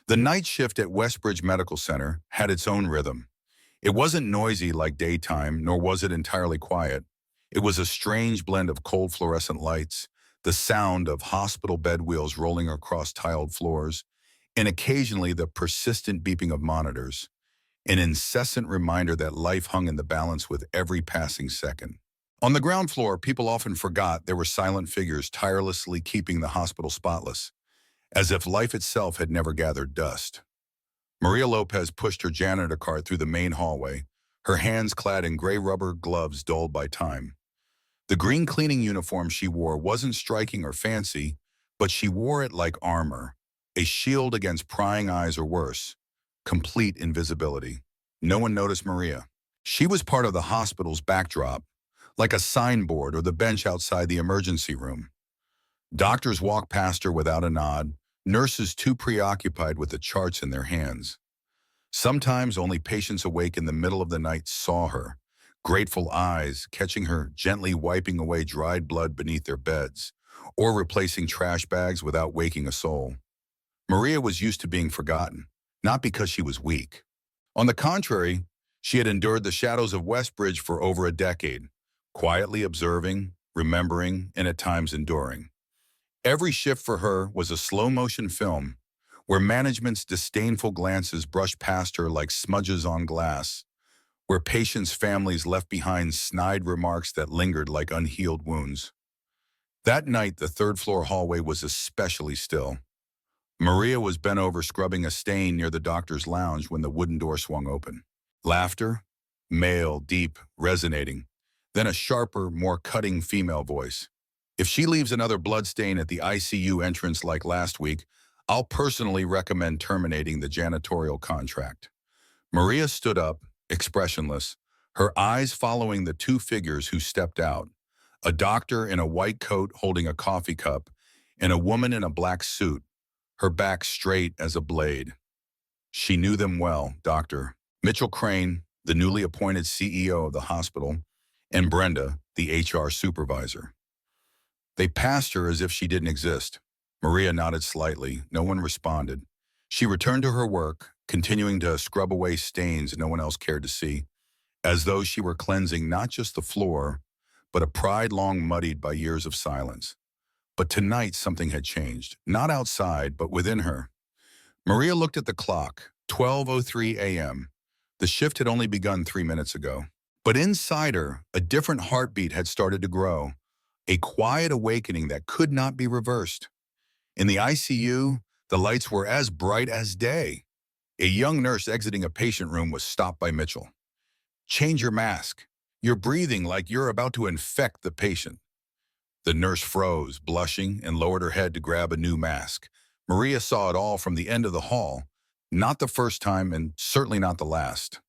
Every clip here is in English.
The night shift at Westbridge Medical Center had its own rhythm. It wasn't noisy like daytime, nor was it entirely quiet. It was a strange blend of cold fluorescent lights, the sound of hospital bed wheels rolling across tiled floors, and occasionally the persistent beeping of monitors, an incessant reminder that life hung in the balance with every passing second. On the ground floor, people often forgot there were silent figures tirelessly keeping the hospital spotless, as if life itself had never gathered dust. Maria Lopez pushed her janitor cart through the main hallway, her hands clad in gray rubber gloves dulled by time. The green cleaning uniform she wore wasn't striking or fancy, but she wore it like armor, a shield against prying eyes or worse, complete invisibility. No one noticed Maria. She was part of the hospital's backdrop, like a signboard or the bench outside the emergency room. Doctors walked past her without a nod, nurses too preoccupied with the charts in their hands. Sometimes only patients awake in the middle of the night saw her, grateful eyes catching her gently wiping away dried blood beneath their beds, or replacing trash bags without waking a soul. Maria was used to being forgotten, not because she was weak. On the contrary, she had endured the shadows of Westbridge for over a decade, quietly observing, remembering, and at times enduring. Every shift for her was a slow-motion film where management's disdainful glances brushed past her like smudges on glass, where patients' families left behind snide remarks that lingered like unhealed wounds. That night, the third-floor hallway was especially still. Maria was bent over scrubbing a stain near the doctor's lounge when the wooden door swung open. Laughter, male, deep, resonating, then a sharper, more cutting female voice. "If she leaves another bloodstain at the ICU entrance like last week, I'll personally recommend terminating the janitorial contract." Maria stood up, expressionless, her eyes following the two figures who stepped out, a doctor in a white coat holding a coffee cup, and a woman in a black suit, her back straight as a blade. She knew them well, Dr. Mitchell Crane, the newly appointed CEO of the hospital, and Brenda, the HR supervisor. They passed her as if she didn't exist. Maria nodded slightly. No one responded. She returned to her work, continuing to scrub away stains no one else cared to see, as though she were cleansing not just the floor, but a pride long muddied by years of silence. But tonight something had changed, not outside, but within her. Maria looked at the clock, 12:03 a.m. The shift had only begun 3 minutes ago. But inside her, a different heartbeat had started to grow, a quiet awakening that could not be reversed. In the ICU, the lights were as bright as day. A young nurse exiting a patient room was stopped by Mitchell. "Change your mask. You're breathing like you're about to infect the patient." The nurse froze, blushing, and lowered her head to grab a new mask. Maria saw it all from the end of the hall, not the first time and certainly not the last.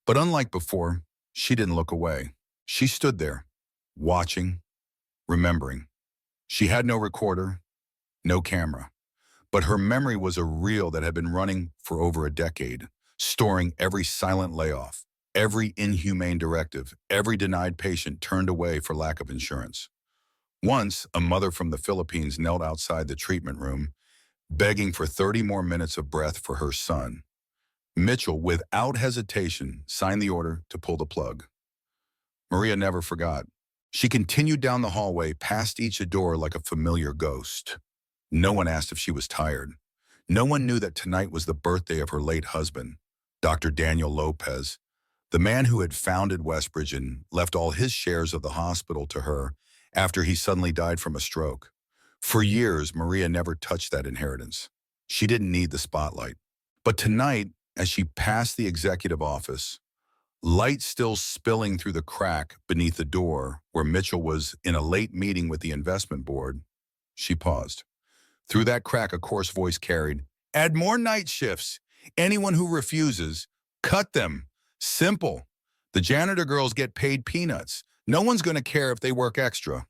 But unlike before, she didn't look away. She stood there, watching, remembering. She had no recorder, no camera, but her memory was a reel that had been running for over a decade, storing every silent layoff, every inhumane directive, every denied patient turned away for lack of insurance. Once, a mother from the Philippines knelt outside the treatment room, begging for 30 more minutes of breath for her son. Mitchell, without hesitation, signed the order to pull the plug. Maria never forgot. She continued down the hallway, past each door like a familiar ghost. No one asked if she was tired. No one knew that tonight was the birthday of her late husband, Dr. Daniel Lopez, the man who had founded Westbridge and left all his shares of the hospital to her after he suddenly died from a stroke. For years, Maria never touched that inheritance. She didn't need the spotlight. But tonight, as she passed the executive office, light still spilling through the crack beneath the door where Mitchell was in a late meeting with the investment board, she paused. Through that crack, a coarse voice carried, "Add more night shifts. Anyone who refuses, cut them. Simple. The janitor girls get paid peanuts. No one's going to care if they work extra."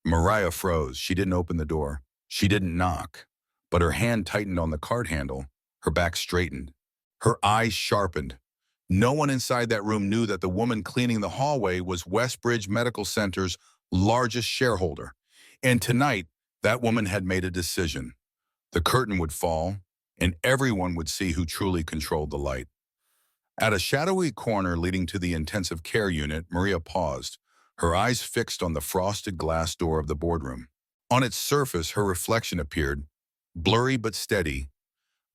Mariah froze. She didn't open the door. She didn't knock. But her hand tightened on the cart handle. Her back straightened. Her eyes sharpened. No one inside that room knew that the woman cleaning the hallway was Westbridge Medical Center's largest shareholder. And tonight, that woman had made a decision. The curtain would fall, and everyone would see who truly controlled the light. At a shadowy corner leading to the intensive care unit, Maria paused, her eyes fixed on the frosted glass door of the boardroom. On its surface, her reflection appeared, blurry but steady,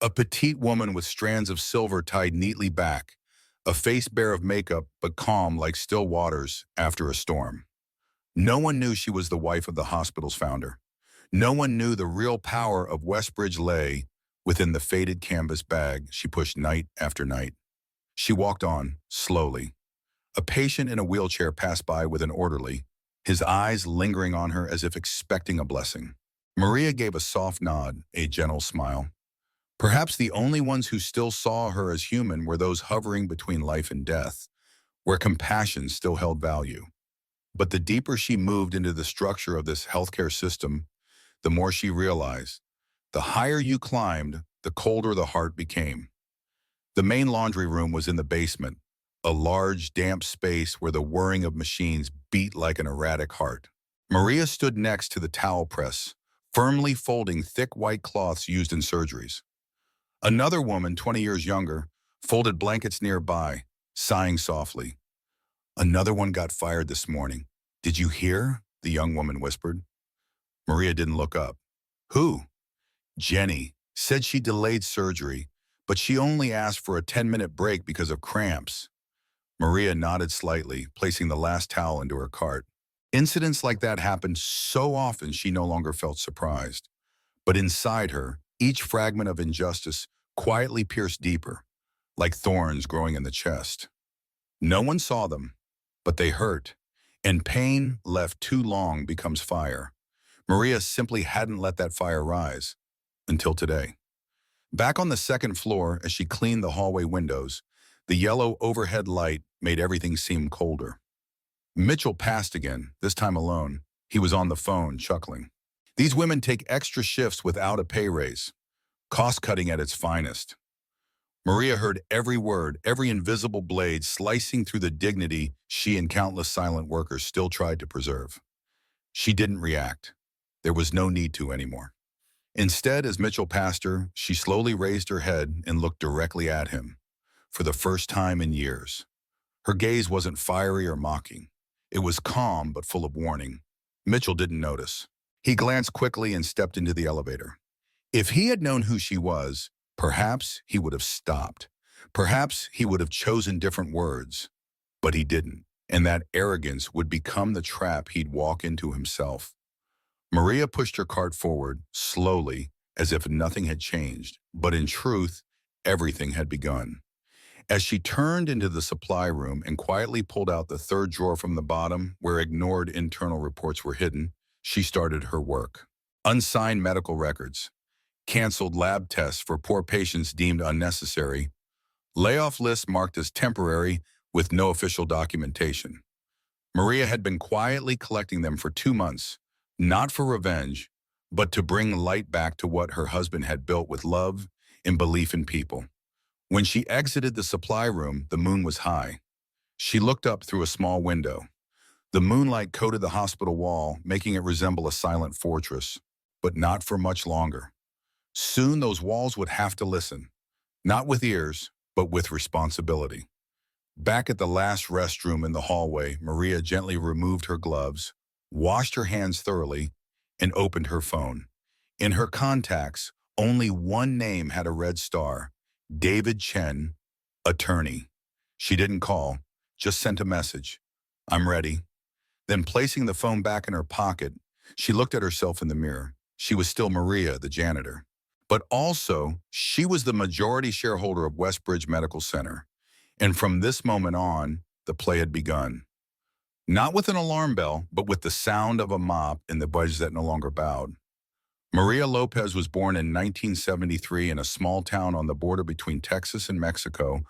a petite woman with strands of silver tied neatly back, a face bare of makeup but calm like still waters after a storm. No one knew she was the wife of the hospital's founder. No one knew the real power of Westbridge lay within the faded canvas bag she pushed night after night. She walked on, slowly. A patient in a wheelchair passed by with an orderly, his eyes lingering on her as if expecting a blessing. Maria gave a soft nod, a gentle smile. Perhaps the only ones who still saw her as human were those hovering between life and death, where compassion still held value. But the deeper she moved into the structure of this healthcare system, the more she realized, the higher you climbed, the colder the heart became. The main laundry room was in the basement, a large, damp space where the whirring of machines beat like an erratic heart. Maria stood next to the towel press, firmly folding thick white cloths used in surgeries. Another woman, 20 years younger, folded blankets nearby, sighing softly. "Another one got fired this morning. Did you hear?" the young woman whispered. Maria didn't look up. "Who?" "Jenny. Said she delayed surgery, but she only asked for a 10-minute break because of cramps." Maria nodded slightly, placing the last towel into her cart. Incidents like that happened so often she no longer felt surprised. But inside her, each fragment of injustice quietly pierced deeper, like thorns growing in the chest. No one saw them, but they hurt, and pain left too long becomes fire. Maria simply hadn't let that fire rise until today. Back on the second floor, as she cleaned the hallway windows, the yellow overhead light made everything seem colder. Mitchell passed again, this time alone. He was on the phone, chuckling. These women take extra shifts without a pay raise, cost-cutting at its finest. Maria heard every word, every invisible blade slicing through the dignity she and countless silent workers still tried to preserve. She didn't react. There was no need to anymore. Instead, as Mitchell passed her, she slowly raised her head and looked directly at him, for the first time in years. Her gaze wasn't fiery or mocking. It was calm but full of warning. Mitchell didn't notice. He glanced quickly and stepped into the elevator. If he had known who she was, perhaps he would have stopped. Perhaps he would have chosen different words. But he didn't, and that arrogance would become the trap he'd walk into himself. Maria pushed her cart forward, slowly, as if nothing had changed, but in truth, everything had begun. As she turned into the supply room and quietly pulled out the third drawer from the bottom, where ignored internal reports were hidden, she started her work. Unsigned medical records, canceled lab tests for poor patients deemed unnecessary, layoff lists marked as temporary with no official documentation. Maria had been quietly collecting them for 2 months, not for revenge, but to bring light back to what her husband had built with love and belief in people. When she exited the supply room, the moon was high. She looked up through a small window. The moonlight coated the hospital wall, making it resemble a silent fortress, but not for much longer. Soon those walls would have to listen, not with ears, but with responsibility. Back at the last restroom in the hallway, Maria gently removed her gloves, washed her hands thoroughly, and opened her phone. In her contacts, only one name had a red star: David Chen, attorney. She didn't call, just sent a message. "I'm ready." Then, placing the phone back in her pocket, she looked at herself in the mirror. She was still Maria, the janitor. But also, she was the majority shareholder of Westbridge Medical Center. And from this moment on, the play had begun. Not with an alarm bell, but with the sound of a mop and the budge that no longer bowed. Maria Lopez was born in 1973 in a small town on the border between Texas and Mexico,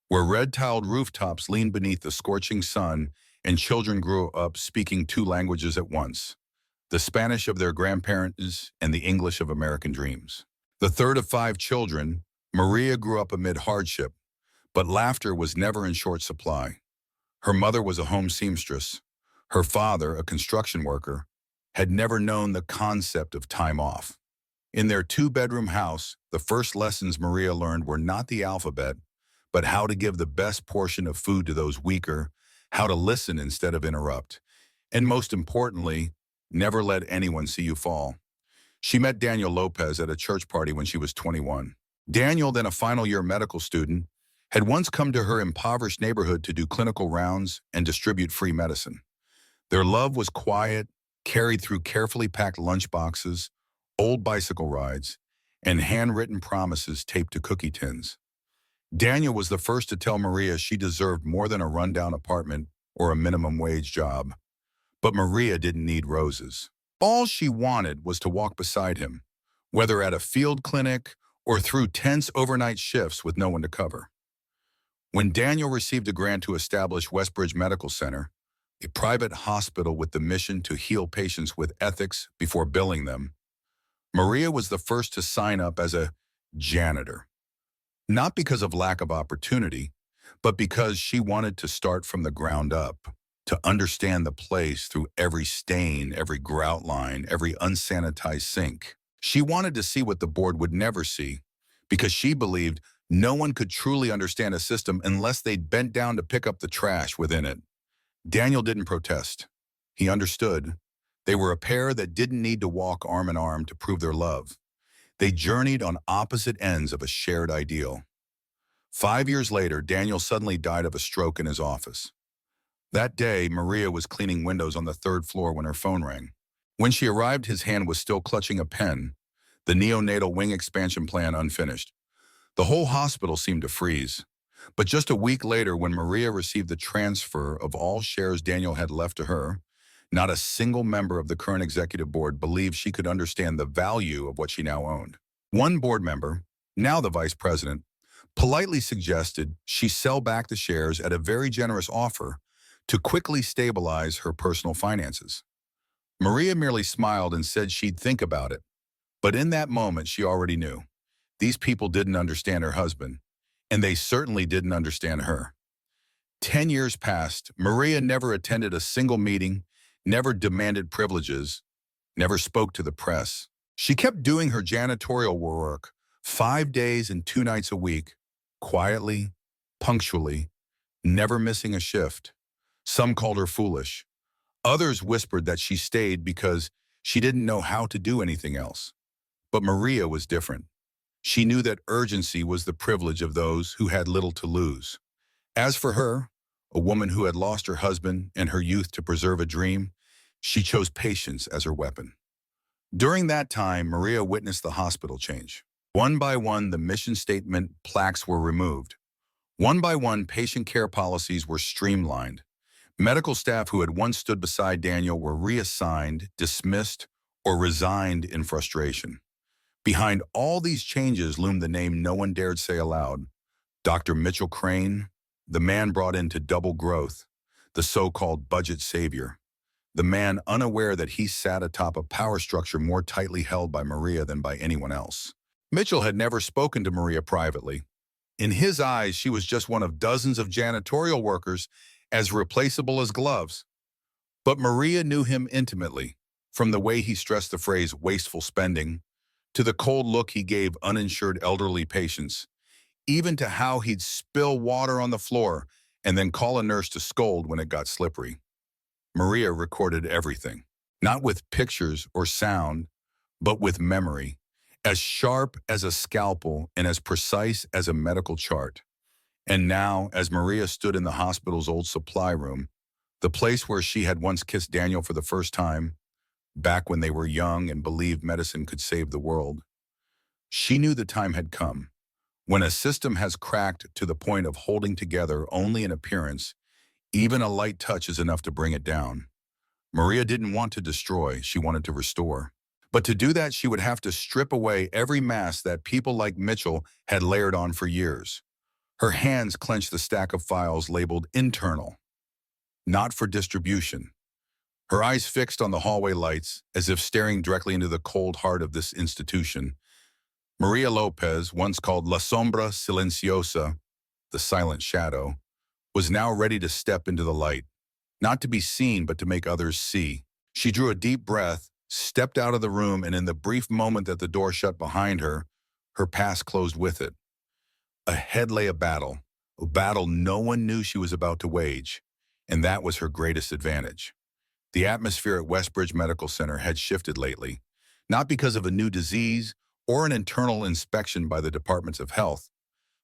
where red-tiled rooftops leaned beneath the scorching sun and children grew up speaking two languages at once: the Spanish of their grandparents and the English of American dreams. The third of 5 children, Maria grew up amid hardship, but laughter was never in short supply. Her mother was a home seamstress. Her father, a construction worker, had never known the concept of time off. In their two-bedroom house, the first lessons Maria learned were not the alphabet, but how to give the best portion of food to those weaker, how to listen instead of interrupt, and most importantly, never let anyone see you fall. She met Daniel Lopez at a church party when she was 21. Daniel, then a final-year medical student, had once come to her impoverished neighborhood to do clinical rounds and distribute free medicine. Their love was quiet, carried through carefully packed lunchboxes, old bicycle rides, and handwritten promises taped to cookie tins. Daniel was the first to tell Maria she deserved more than a rundown apartment or a minimum wage job. But Maria didn't need roses. All she wanted was to walk beside him, whether at a field clinic or through tense overnight shifts with no one to cover. When Daniel received a grant to establish Westbridge Medical Center, a private hospital with the mission to heal patients with ethics before billing them, Maria was the first to sign up as a janitor. Not because of lack of opportunity, but because she wanted to start from the ground up, to understand the place through every stain, every grout line, every unsanitized sink. She wanted to see what the board would never see, because she believed no one could truly understand a system unless they'd bent down to pick up the trash within it. Daniel didn't protest. He understood. They were a pair that didn't need to walk arm in arm to prove their love. They journeyed on opposite ends of a shared ideal. 5 years later, Daniel suddenly died of a stroke in his office. That day, Maria was cleaning windows on the third floor when her phone rang. When she arrived, his hand was still clutching a pen, the neonatal wing expansion plan unfinished. The whole hospital seemed to freeze. But just a week later, when Maria received the transfer of all shares Daniel had left to her, not a single member of the current executive board believed she could understand the value of what she now owned. One board member, now the vice president, politely suggested she sell back the shares at a very generous offer to quickly stabilize her personal finances. Maria merely smiled and said she'd think about it. But in that moment, she already knew. These people didn't understand her husband, and they certainly didn't understand her. 10 years passed. Maria never attended a single meeting, never demanded privileges, never spoke to the press. She kept doing her janitorial work 5 days and 2 nights a week, quietly, punctually, never missing a shift. Some called her foolish. Others whispered that she stayed because she didn't know how to do anything else. But Maria was different. She knew that urgency was the privilege of those who had little to lose. As for her, a woman who had lost her husband and her youth to preserve a dream, she chose patience as her weapon. During that time, Maria witnessed the hospital change. One by one, the mission statement plaques were removed. One by one, patient care policies were streamlined. Medical staff who had once stood beside Daniel were reassigned, dismissed, or resigned in frustration. Behind all these changes loomed the name no one dared say aloud: Dr. Mitchell Crane, the man brought in to double growth, the so-called budget savior, the man unaware that he sat atop a power structure more tightly held by Maria than by anyone else. Mitchell had never spoken to Maria privately. In his eyes, she was just one of dozens of janitorial workers as replaceable as gloves. But Maria knew him intimately, from the way he stressed the phrase wasteful spending, to the cold look he gave uninsured elderly patients, even to how he'd spill water on the floor and then call a nurse to scold when it got slippery. Maria recorded everything, not with pictures or sound, but with memory, as sharp as a scalpel and as precise as a medical chart. And now, as Maria stood in the hospital's old supply room, the place where she had once kissed Daniel for the first time, back when they were young and believed medicine could save the world, she knew the time had come. When a system has cracked to the point of holding together only in appearance, even a light touch is enough to bring it down. Maria didn't want to destroy, she wanted to restore. But to do that, she would have to strip away every mask that people like Mitchell had layered on for years. Her hands clenched the stack of files labeled internal, not for distribution. Her eyes fixed on the hallway lights, as if staring directly into the cold heart of this institution. Maria Lopez, once called La Sombra Silenciosa, the silent shadow, was now ready to step into the light, not to be seen but to make others see. She drew a deep breath, stepped out of the room, and in the brief moment that the door shut behind her, her past closed with it. Ahead lay a battle no one knew she was about to wage, and that was her greatest advantage. The atmosphere at Westbridge Medical Center had shifted lately, not because of a new disease or an internal inspection by the departments of health,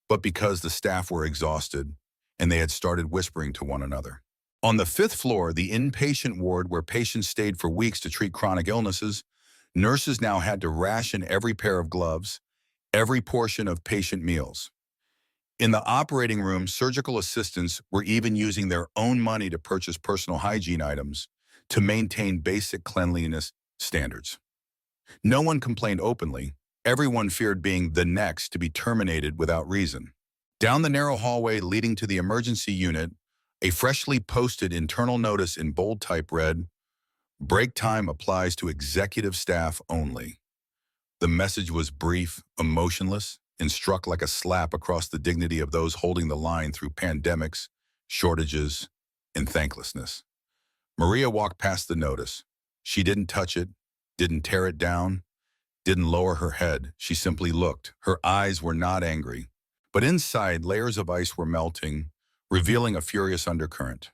but because the staff were exhausted and they had started whispering to one another. On the fifth floor, the inpatient ward where patients stayed for weeks to treat chronic illnesses, nurses now had to ration every pair of gloves, every portion of patient meals. In the operating room, surgical assistants were even using their own money to purchase personal hygiene items to maintain basic cleanliness standards. No one complained openly. Everyone feared being the next to be terminated without reason. Down the narrow hallway leading to the emergency unit, a freshly posted internal notice in bold type read, "Break time applies to executive staff only." The message was brief, emotionless, and struck like a slap across the dignity of those holding the line through pandemics, shortages, and thanklessness. Maria walked past the notice. She didn't touch it, didn't tear it down, didn't lower her head. She simply looked. Her eyes were not angry, but inside, layers of ice were melting, revealing a furious undercurrent.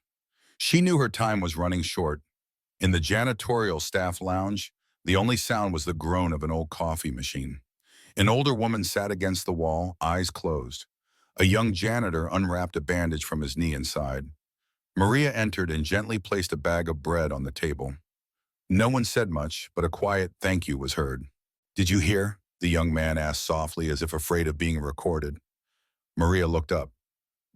She knew her time was running short. In the janitorial staff lounge, the only sound was the groan of an old coffee machine. An older woman sat against the wall, eyes closed. A young janitor unwrapped a bandage from his knee and sighed. Maria entered and gently placed a bag of bread on the table. No one said much, but a quiet thank you was heard. "Did you hear?" the young man asked softly, as if afraid of being recorded. Maria looked up.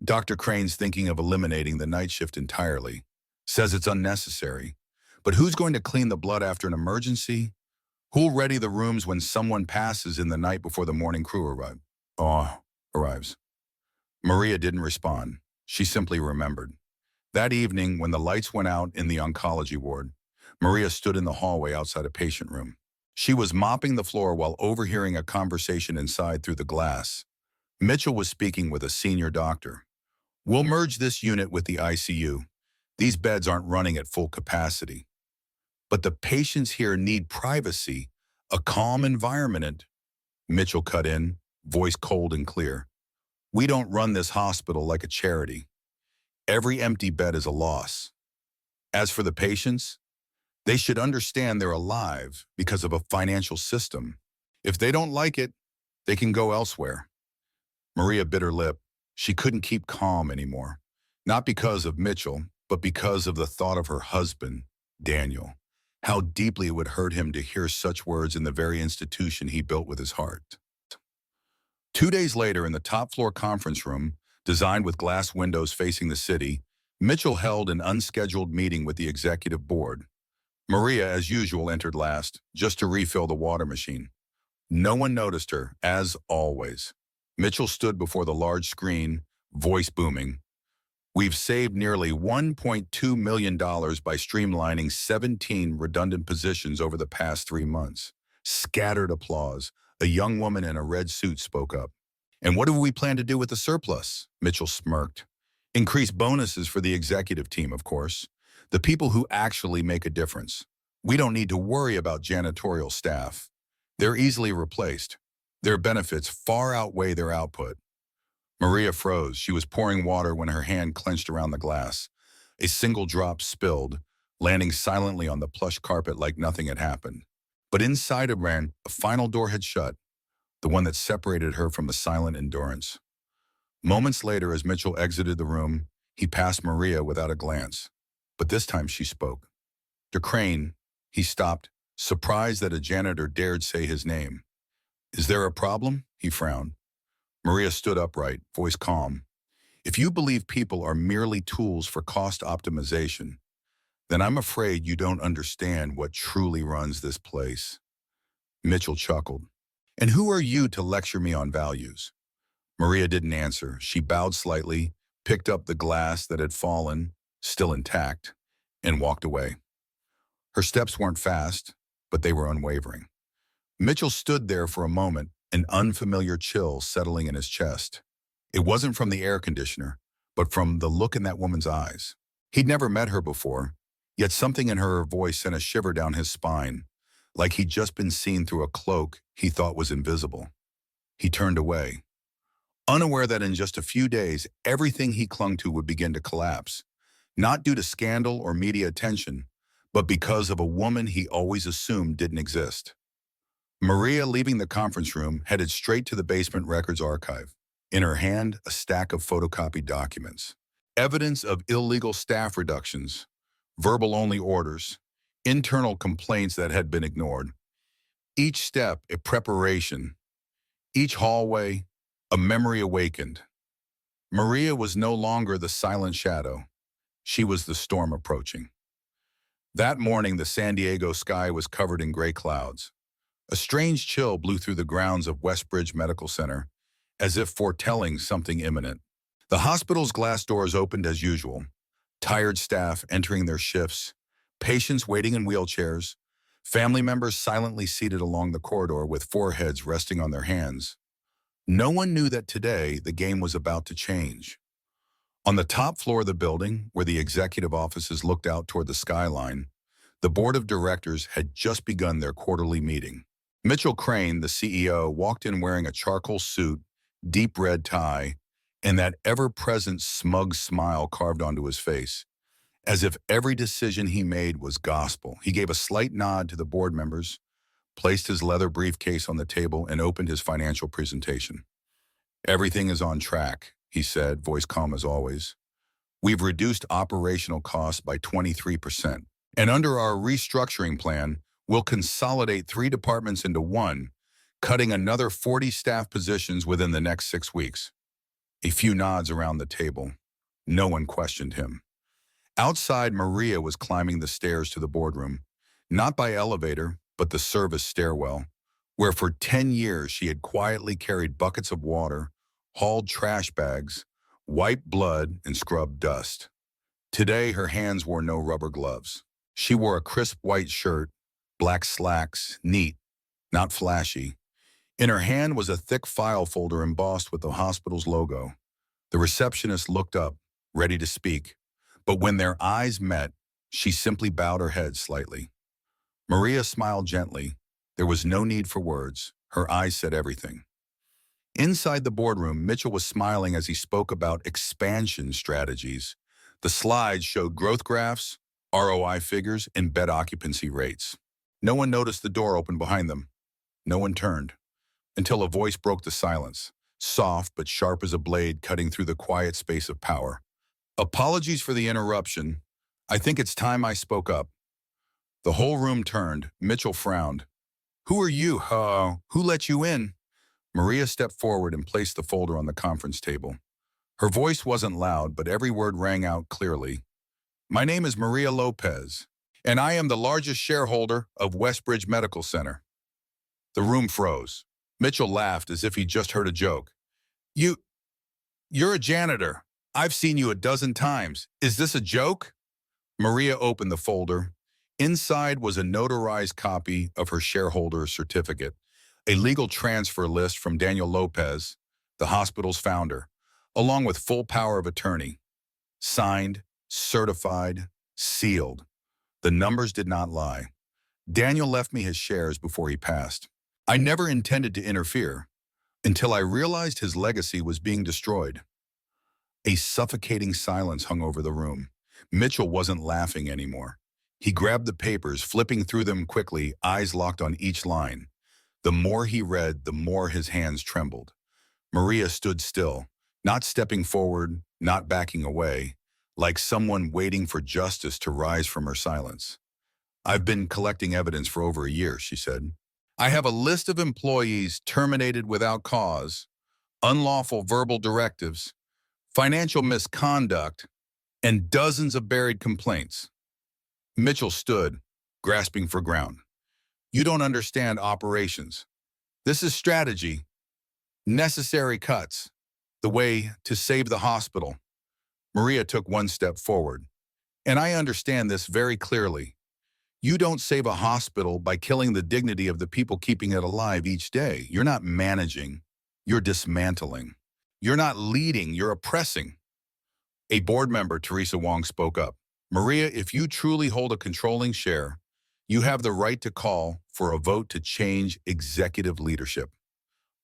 "Dr. Crane's thinking of eliminating the night shift entirely. Says it's unnecessary. But who's going to clean the blood after an emergency? Who'll ready the rooms when someone passes in the night before the morning crew arrives?" Maria didn't respond. She simply remembered. That evening, when the lights went out in the oncology ward, Maria stood in the hallway outside a patient room. She was mopping the floor while overhearing a conversation inside through the glass. Mitchell was speaking with a senior doctor. "We'll merge this unit with the ICU. These beds aren't running at full capacity. But the patients here need privacy, a calm environment." Mitchell cut in, voice cold and clear. "We don't run this hospital like a charity. Every empty bed is a loss. As for the patients, they should understand they're alive because of a financial system. If they don't like it, they can go elsewhere." Maria bit her lip. She couldn't keep calm anymore. Not because of Mitchell, but because of the thought of her husband, Daniel. How deeply it would hurt him to hear such words in the very institution he built with his heart. 2 days later, in the top-floor conference room, designed with glass windows facing the city, Mitchell held an unscheduled meeting with the executive board. Maria, as usual, entered last, just to refill the water machine. No one noticed her, as always. Mitchell stood before the large screen, voice booming. "We've saved nearly $1.2 million by streamlining 17 redundant positions over the past 3 months." Scattered applause. A young woman in a red suit spoke up. "And what do we plan to do with the surplus?" Mitchell smirked. "Increase bonuses for the executive team, of course. The people who actually make a difference. We don't need to worry about janitorial staff. They're easily replaced. Their benefits far outweigh their output." Maria froze. She was pouring water when her hand clenched around the glass. A single drop spilled, landing silently on the plush carpet like nothing had happened. But inside of Ran, a final door had shut, the one that separated her from the silent endurance. Moments later, as Mitchell exited the room, he passed Maria without a glance. But this time she spoke. "Dr. Crane," he stopped, surprised that a janitor dared say his name. "Is there a problem?" He frowned. Maria stood upright, voice calm. "If you believe people are merely tools for cost optimization, then I'm afraid you don't understand what truly runs this place." Mitchell chuckled. "And who are you to lecture me on values?" Maria didn't answer. She bowed slightly, picked up the glass that had fallen, still intact, and walked away. Her steps weren't fast, but they were unwavering. Mitchell stood there for a moment, an unfamiliar chill settling in his chest. It wasn't from the air conditioner, but from the look in that woman's eyes. He'd never met her before, yet something in her voice sent a shiver down his spine. like he'd just been seen through a cloak he thought was invisible. He turned away, unaware that in just a few days, everything he clung to would begin to collapse, not due to scandal or media attention, but because of a woman he always assumed didn't exist. Maria, leaving the conference room, headed straight to the basement records archive. In her hand, a stack of photocopied documents. Evidence of illegal staff reductions, verbal-only orders, internal complaints that had been ignored. Each step a preparation, each hallway a memory awakened. Maria was no longer the silent shadow. She was the storm approaching. That morning, the San Diego sky was covered in gray clouds. A strange chill blew through the grounds of Westbridge Medical Center, as if foretelling something imminent. The hospital's glass doors opened as usual, tired staff entering their shifts, patients waiting in wheelchairs, family members silently seated along the corridor with foreheads resting on their hands. No one knew that today the game was about to change. On the top floor of the building, where the executive offices looked out toward the skyline, the board of directors had just begun their quarterly meeting. Mitchell Crane, the CEO, walked in wearing a charcoal suit, deep red tie, and that ever-present smug smile carved onto his face, as if every decision he made was gospel. He gave a slight nod to the board members, placed his leather briefcase on the table, and opened his financial presentation. "Everything is on track," he said, voice calm as always. "We've reduced operational costs by 23%, and under our restructuring plan, we'll consolidate 3 departments into one, cutting another 40 staff positions within the next 6 weeks." A few nods around the table. No one questioned him. Outside, Maria was climbing the stairs to the boardroom, not by elevator, but the service stairwell, where for 10 years she had quietly carried buckets of water, hauled trash bags, wiped blood, and scrubbed dust. Today, her hands wore no rubber gloves. She wore a crisp white shirt, black slacks, neat, not flashy. In her hand was a thick file folder embossed with the hospital's logo. The receptionist looked up, ready to speak, but when their eyes met, she simply bowed her head slightly. Maria smiled gently. There was no need for words. Her eyes said everything. Inside the boardroom, Mitchell was smiling as he spoke about expansion strategies. The slides showed growth graphs, ROI figures, and bed occupancy rates. No one noticed the door open behind them. No one turned, until a voice broke the silence, soft but sharp as a blade cutting through the quiet space of power. "Apologies for the interruption. I think it's time I spoke up." The whole room turned. Mitchell frowned. "Who are you? Who let you in?" Maria stepped forward and placed the folder on the conference table. Her voice wasn't loud, but every word rang out clearly. "My name is Maria Lopez, and I am the largest shareholder of Westbridge Medical Center." The room froze. Mitchell laughed as if he'd just heard a joke. You're a janitor. I've seen you a dozen times. Is this a joke?" Maria opened the folder. Inside was a notarized copy of her shareholder certificate, a legal transfer list from Daniel Lopez, the hospital's founder, along with full power of attorney. Signed, certified, sealed. The numbers did not lie. Daniel left me his shares before he passed. I never intended to interfere until I realized his legacy was being destroyed. A suffocating silence hung over the room. Mitchell wasn't laughing anymore. He grabbed the papers, flipping through them quickly, eyes locked on each line. The more he read, the more his hands trembled. Maria stood still, not stepping forward, not backing away, like someone waiting for justice to rise from her silence. "I've been collecting evidence for over a year," she said. "I have a list of employees terminated without cause, unlawful verbal directives, financial misconduct, and dozens of buried complaints." Mitchell stood, grasping for ground. "You don't understand operations. This is strategy, necessary cuts, the way to save the hospital." Maria took one step forward. "And I understand this very clearly. You don't save a hospital by killing the dignity of the people keeping it alive each day. You're not managing, you're dismantling. You're not leading, you're oppressing." A board member, Teresa Wong, spoke up. "Maria, if you truly hold a controlling share, You have the right to call for a vote to change executive leadership.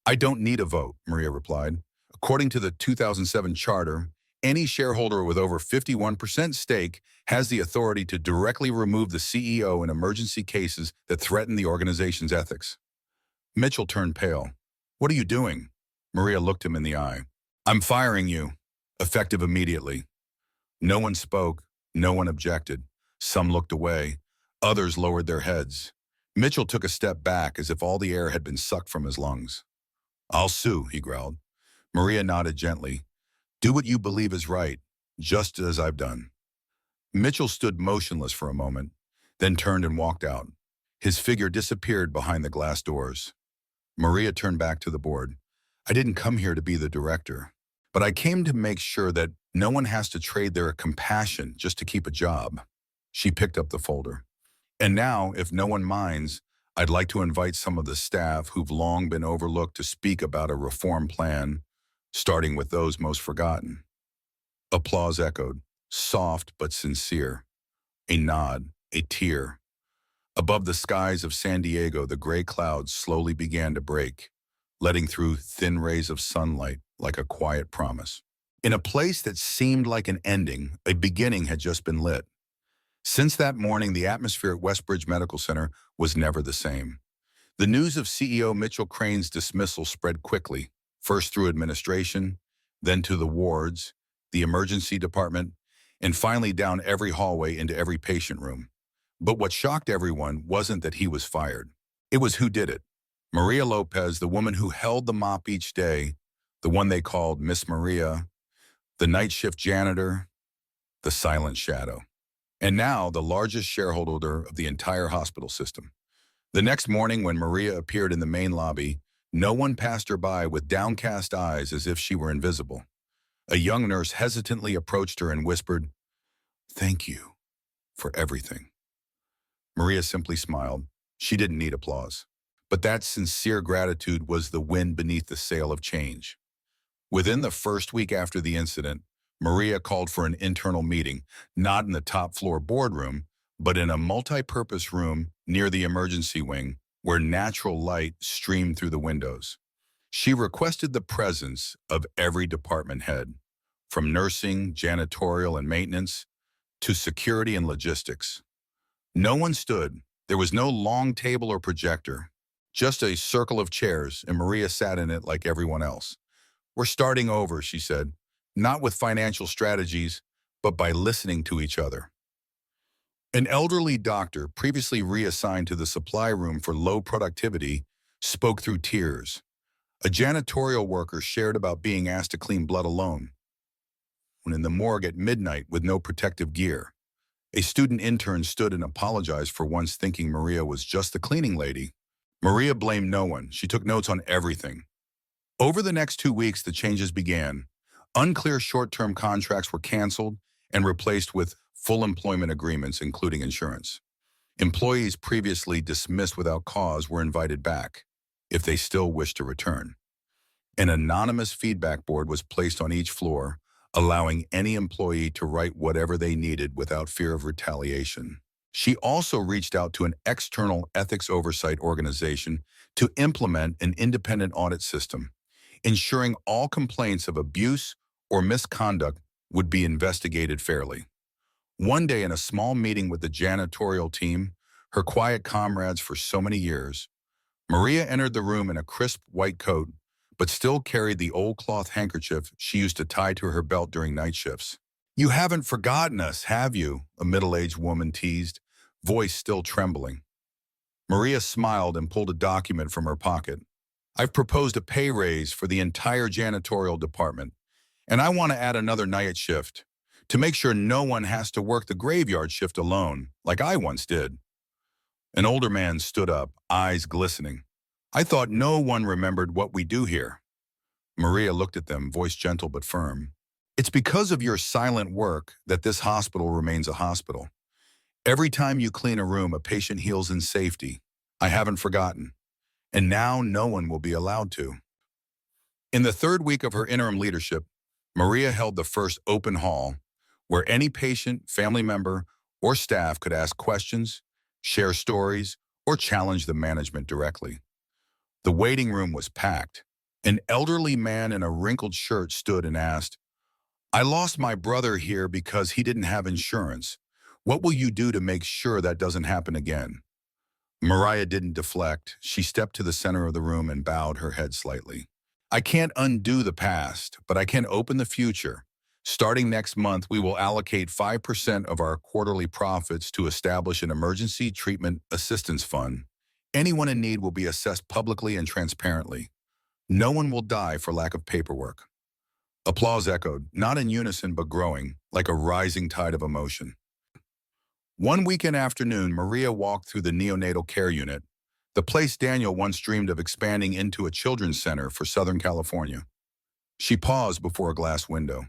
I don't need a vote, Maria replied. According to the 2007 charter, any shareholder with over 51% stake has the authority to directly remove the CEO in emergency cases that threaten the organization's ethics. Mitchell turned pale. What are you doing? Maria looked him in the eye. I'm firing you, effective immediately. No one spoke, no one objected. Some looked away, others lowered their heads. Mitchell took a step back as if all the air had been sucked from his lungs. I'll sue, he growled. Maria nodded gently. Do what you believe is right, just as I've done. Mitchell stood motionless for a moment, then turned and walked out. His figure disappeared behind the glass doors. Maria turned back to the board. I didn't come here to be the director, but I came to make sure that no one has to trade their compassion just to keep a job. She picked up the folder. And now, if no one minds, I'd like to invite some of the staff who've long been overlooked to speak about a reform plan, starting with those most forgotten. Applause echoed, soft but sincere. A nod, a tear. Above the skies of San Diego, the gray clouds slowly began to break, letting through thin rays of sunlight like a quiet promise. In a place that seemed like an ending, a beginning had just been lit. Since that morning, the atmosphere at Westbridge Medical Center was never the same. The news of CEO Mitchell Crane's dismissal spread quickly, first through administration, then to the wards, the emergency department, and finally down every hallway into every patient room. But what shocked everyone wasn't that he was fired. It was who did it. Maria Lopez, the woman who held the mop each day, the one they called Miss Maria, the night shift janitor, the silent shadow. And now the largest shareholder of the entire hospital system. The next morning when Maria appeared in the main lobby, no one passed her by with downcast eyes as if she were invisible. A young nurse hesitantly approached her and whispered, "Thank you for everything." Maria simply smiled. She didn't need applause. But that sincere gratitude was the wind beneath the sail of change. Within the first week after the incident, Maria called for an internal meeting, not in the top floor boardroom, but in a multi-purpose room near the emergency wing where natural light streamed through the windows. She requested the presence of every department head, from nursing, janitorial, and maintenance, to security and logistics. No one stood. There was no long table or projector, just a circle of chairs, and Maria sat in it like everyone else. We're starting over, she said, not with financial strategies, but by listening to each other. An elderly doctor, previously reassigned to the supply room for low productivity, spoke through tears. A janitorial worker shared about being asked to clean blood alone, when in the morgue at midnight with no protective gear. A student intern stood and apologized for once thinking Maria was just the cleaning lady. Maria blamed no one. She took notes on everything. Over the next 2 weeks, the changes began. Unclear short-term contracts were canceled and replaced with full employment agreements, including insurance. Employees previously dismissed without cause were invited back, if they still wished to return. An anonymous feedback board was placed on each floor, allowing any employee to write whatever they needed without fear of retaliation. She also reached out to an external ethics oversight organization to implement an independent audit system, ensuring all complaints of abuse or misconduct would be investigated fairly. One day in a small meeting with the janitorial team, her quiet comrades for so many years, Maria entered the room in a crisp white coat, but still carried the old cloth handkerchief she used to tie to her belt during night shifts. "You haven't forgotten us, have you?" a middle-aged woman teased, voice still trembling. Maria smiled and pulled a document from her pocket. "I've proposed a pay raise for the entire janitorial department, and I want to add another night shift to make sure no one has to work the graveyard shift alone, like I once did." An older man stood up, eyes glistening. "I thought no one remembered what we do here." Maria looked at them, voice gentle but firm. "It's because of your silent work that this hospital remains a hospital. Every time you clean a room, a patient heals in safety. I haven't forgotten. And now no one will be allowed to." In the third week of her interim leadership, Maria held the first open hall where any patient, family member, or staff could ask questions, share stories, or challenge the management directly. The waiting room was packed. An elderly man in a wrinkled shirt stood and asked, "I lost my brother here because he didn't have insurance. What will you do to make sure that doesn't happen again?" Mariah didn't deflect. She stepped to the center of the room and bowed her head slightly. "I can't undo the past, but I can open the future. Starting next month, we will allocate 5% of our quarterly profits to establish an emergency treatment assistance fund. Anyone in need will be assessed publicly and transparently. No one will die for lack of paperwork." Applause echoed, not in unison but growing, like a rising tide of emotion. One weekend afternoon, Maria walked through the neonatal care unit, the place Daniel once dreamed of expanding into a children's center for Southern California. She paused before a glass window.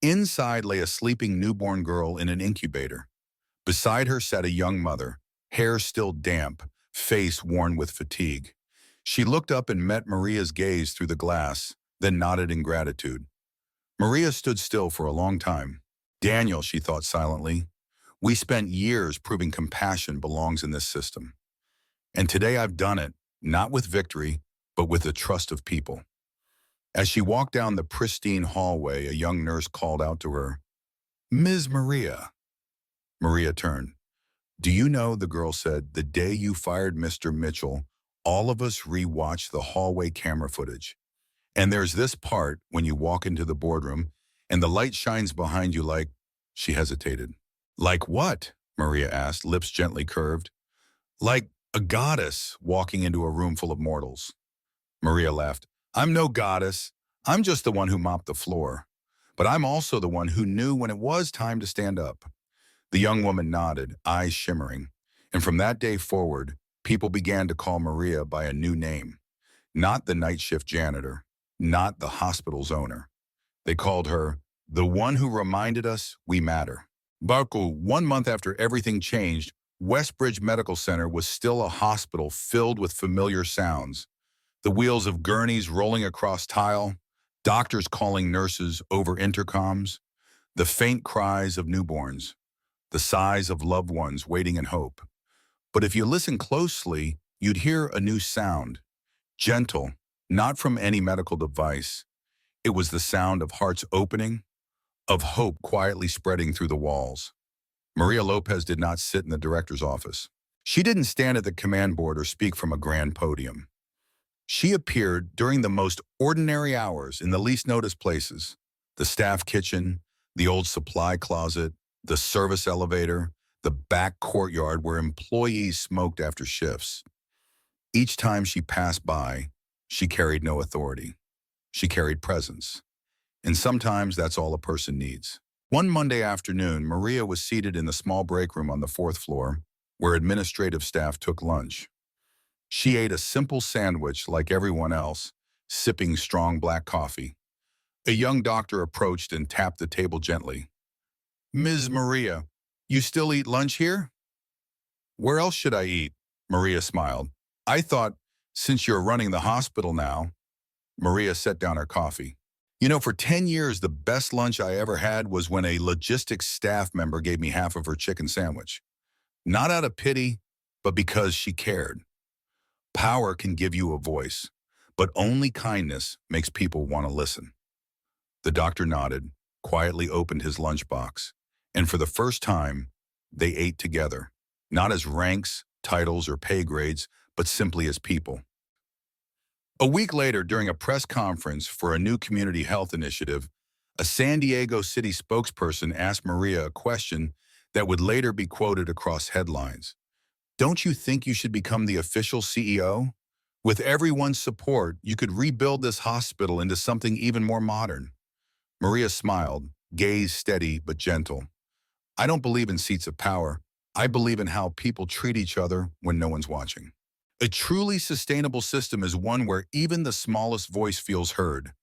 Inside lay a sleeping newborn girl in an incubator. Beside her sat a young mother, hair still damp, face worn with fatigue. She looked up and met Maria's gaze through the glass, then nodded in gratitude. Maria stood still for a long time. "Daniel," she thought silently, "we spent years proving compassion belongs in this system. And today I've done it, not with victory, but with the trust of people." As she walked down the pristine hallway, a young nurse called out to her, "Ms. Maria." Maria turned. "Do you know," the girl said, "the day you fired Mr. Mitchell, all of us rewatched the hallway camera footage. And there's this part when you walk into the boardroom and the light shines behind you like—" She hesitated. "Like what?" Maria asked, lips gently curved. "Like a goddess walking into a room full of mortals." Maria laughed. "I'm no goddess. I'm just the one who mopped the floor. But I'm also the one who knew when it was time to stand up." The young woman nodded, eyes shimmering. And from that day forward, people began to call Maria by a new name. Not the night shift janitor, not the hospital's owner. They called her the one who reminded us we matter. Barku, 1 month after everything changed, Westbridge Medical Center was still a hospital filled with familiar sounds. The wheels of gurneys rolling across tile, doctors calling nurses over intercoms, the faint cries of newborns, the sighs of loved ones waiting in hope. But if you listen closely, you'd hear a new sound, gentle, not from any medical device. It was the sound of hearts opening, of hope quietly spreading through the walls. Maria Lopez did not sit in the director's office. She didn't stand at the command board or speak from a grand podium. She appeared during the most ordinary hours in the least noticed places: the staff kitchen, the old supply closet, the service elevator, the back courtyard where employees smoked after shifts. Each time she passed by, she carried no authority. She carried presence. And sometimes that's all a person needs. One Monday afternoon, Maria was seated in the small break room on the 4th floor, where administrative staff took lunch. She ate a simple sandwich like everyone else, sipping strong black coffee. A young doctor approached and tapped the table gently. "Ms. Maria, you still eat lunch here?" "Where else should I eat?" Maria smiled. "I thought, since you're running the hospital now." Maria set down her coffee. "You know, for 10 years, the best lunch I ever had was when a logistics staff member gave me half of her chicken sandwich. Not out of pity, but because she cared. Power can give you a voice, but only kindness makes people want to listen." The doctor nodded, quietly opened his lunchbox, and for the first time, they ate together, not as ranks, titles, or pay grades, but simply as people. A week later, during a press conference for a new community health initiative, a San Diego City spokesperson asked Maria a question that would later be quoted across headlines. "Don't you think you should become the official CEO? With everyone's support, you could rebuild this hospital into something even more modern." Maria smiled, gaze steady but gentle. "I don't believe in seats of power. I believe in how people treat each other when no one's watching. A truly sustainable system is one where even the smallest voice feels heard."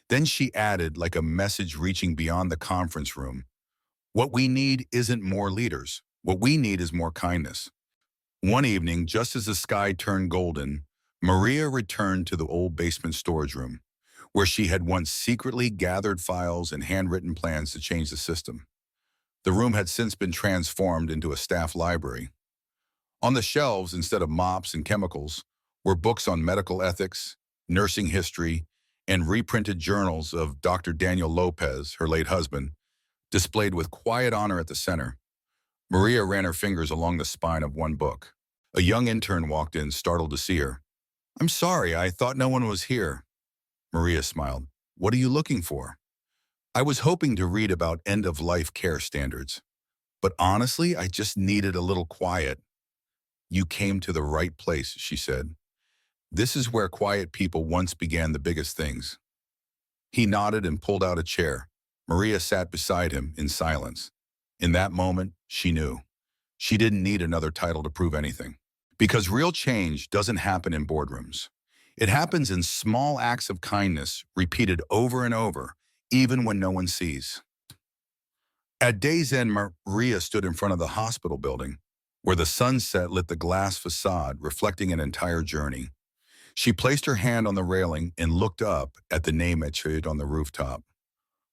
Then she added, like a message reaching beyond the conference room, "What we need isn't more leaders. What we need is more kindness." One evening, just as the sky turned golden, Maria returned to the old basement storage room, where she had once secretly gathered files and handwritten plans to change the system. The room had since been transformed into a staff library. On the shelves, instead of mops and chemicals, were books on medical ethics, nursing history, and reprinted journals of Dr. Daniel Lopez, her late husband, displayed with quiet honor at the center. Maria ran her fingers along the spine of one book. A young intern walked in, startled to see her. "I'm sorry, I thought no one was here." Maria smiled. "What are you looking for?" "I was hoping to read about end-of-life care standards. But honestly, I just needed a little quiet." "You came to the right place," she said. "This is where quiet people once began the biggest things." He nodded and pulled out a chair. Maria sat beside him in silence. In that moment, she knew. She didn't need another title to prove anything. Because real change doesn't happen in boardrooms. It happens in small acts of kindness, repeated over and over, even when no one sees. At day's end, Maria stood in front of the hospital building, where the sunset lit the glass facade, reflecting an entire journey. She placed her hand on the railing and looked up at the name etched on the rooftop.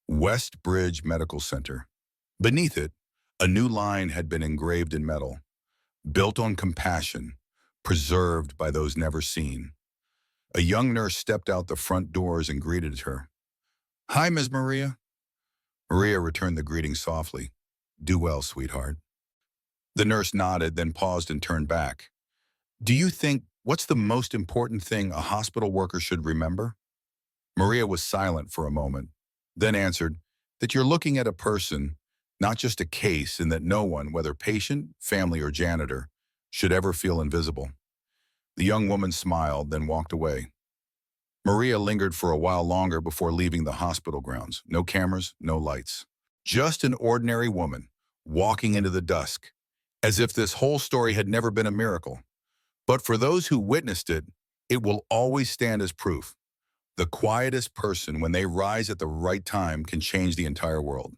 West Bridge Medical Center. Beneath it, a new line had been engraved in metal, built on compassion, preserved by those never seen. A young nurse stepped out the front doors and greeted her. "Hi, Ms. Maria." Maria returned the greeting softly. "Do well, sweetheart." The nurse nodded, then paused and turned back. "Do you think what's the most important thing a hospital worker should remember?" Maria was silent for a moment, then answered that you're looking at a person, not just a case, and that no one, whether patient, family, or janitor, should ever feel invisible. The young woman smiled, then walked away. Maria lingered for a while longer before leaving the hospital grounds. No cameras, no lights. Just an ordinary woman, walking into the dusk, as if this whole story had never been a miracle. But for those who witnessed it, it will always stand as proof. The quietest person, when they rise at the right time, can change the entire world.